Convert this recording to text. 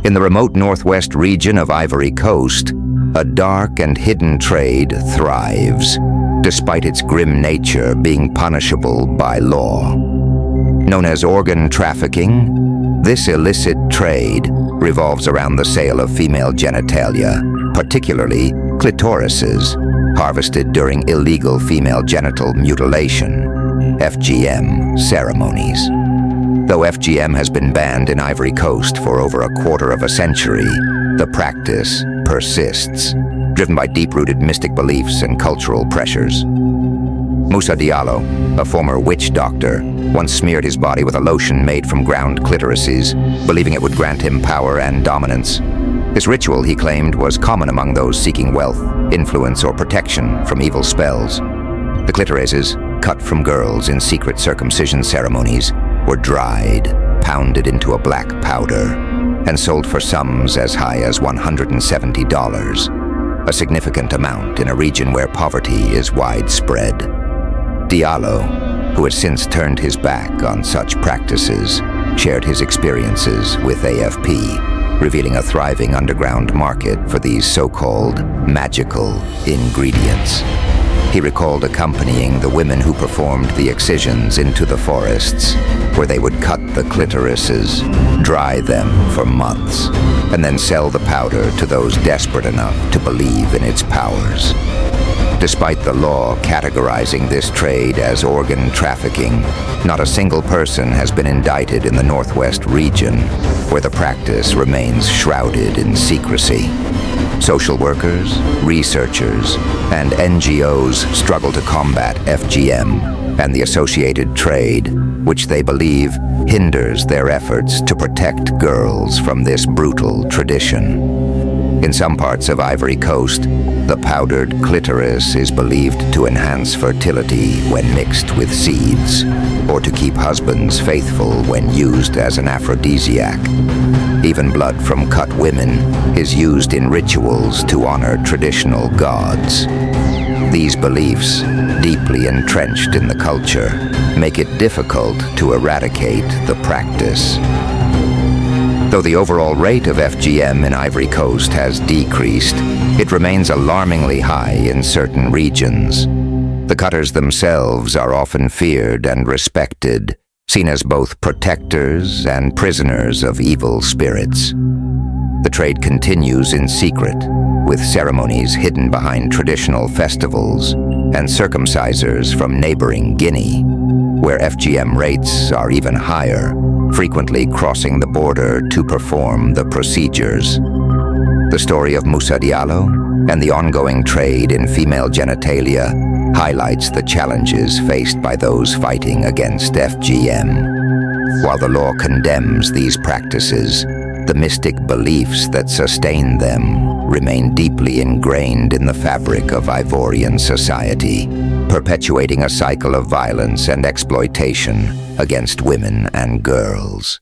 In the remote northwest region of Ivory Coast, a dark and hidden trade thrives, despite its grim nature being punishable by law. Known as organ trafficking, this illicit trade revolves around the sale of female genitalia, particularly clitorises, harvested during illegal female genital mutilation, FGM, ceremonies. Though FGM has been banned in Ivory Coast for over a quarter of a century, the practice persists, driven by deep-rooted mystic beliefs and cultural pressures. Moussa Diallo, a former witch doctor, once smeared his body with a lotion made from ground clitorises, believing it would grant him power and dominance. This ritual, he claimed, was common among those seeking wealth, influence, or protection from evil spells. The clitorises, cut from girls in secret circumcision ceremonies, were dried, pounded into a black powder, and sold for sums as high as $170, a significant amount in a region where poverty is widespread. Diallo, who has since turned his back on such practices, shared his experiences with AFP, revealing a thriving underground market for these so-called magical ingredients. He recalled accompanying the women who performed the excisions into the forests, where they would cut the clitorises, dry them for months, and then sell the powder to those desperate enough to believe in its powers. Despite the law categorizing this trade as organ trafficking, not a single person has been indicted in the Northwest region, where the practice remains shrouded in secrecy. Social workers, researchers, and NGOs struggle to combat FGM and the associated trade, which they believe hinders their efforts to protect girls from this brutal tradition. In some parts of Ivory Coast, the powdered clitoris is believed to enhance fertility when mixed with seeds, or to keep husbands faithful when used as an aphrodisiac. Even blood from cut women is used in rituals to honor traditional gods. These beliefs, deeply entrenched in the culture, make it difficult to eradicate the practice. Though the overall rate of FGM in Ivory Coast has decreased, it remains alarmingly high in certain regions. The cutters themselves are often feared and respected, seen as both protectors and prisoners of evil spirits. The trade continues in secret, with ceremonies hidden behind traditional festivals and circumcisers from neighboring Guinea, where FGM rates are even higher, frequently crossing the border to perform the procedures. The story of Moussa Diallo and the ongoing trade in female genitalia highlights the challenges faced by those fighting against FGM. While the law condemns these practices, the mystic beliefs that sustain them remain deeply ingrained in the fabric of Ivorian society, perpetuating a cycle of violence and exploitation against women and girls.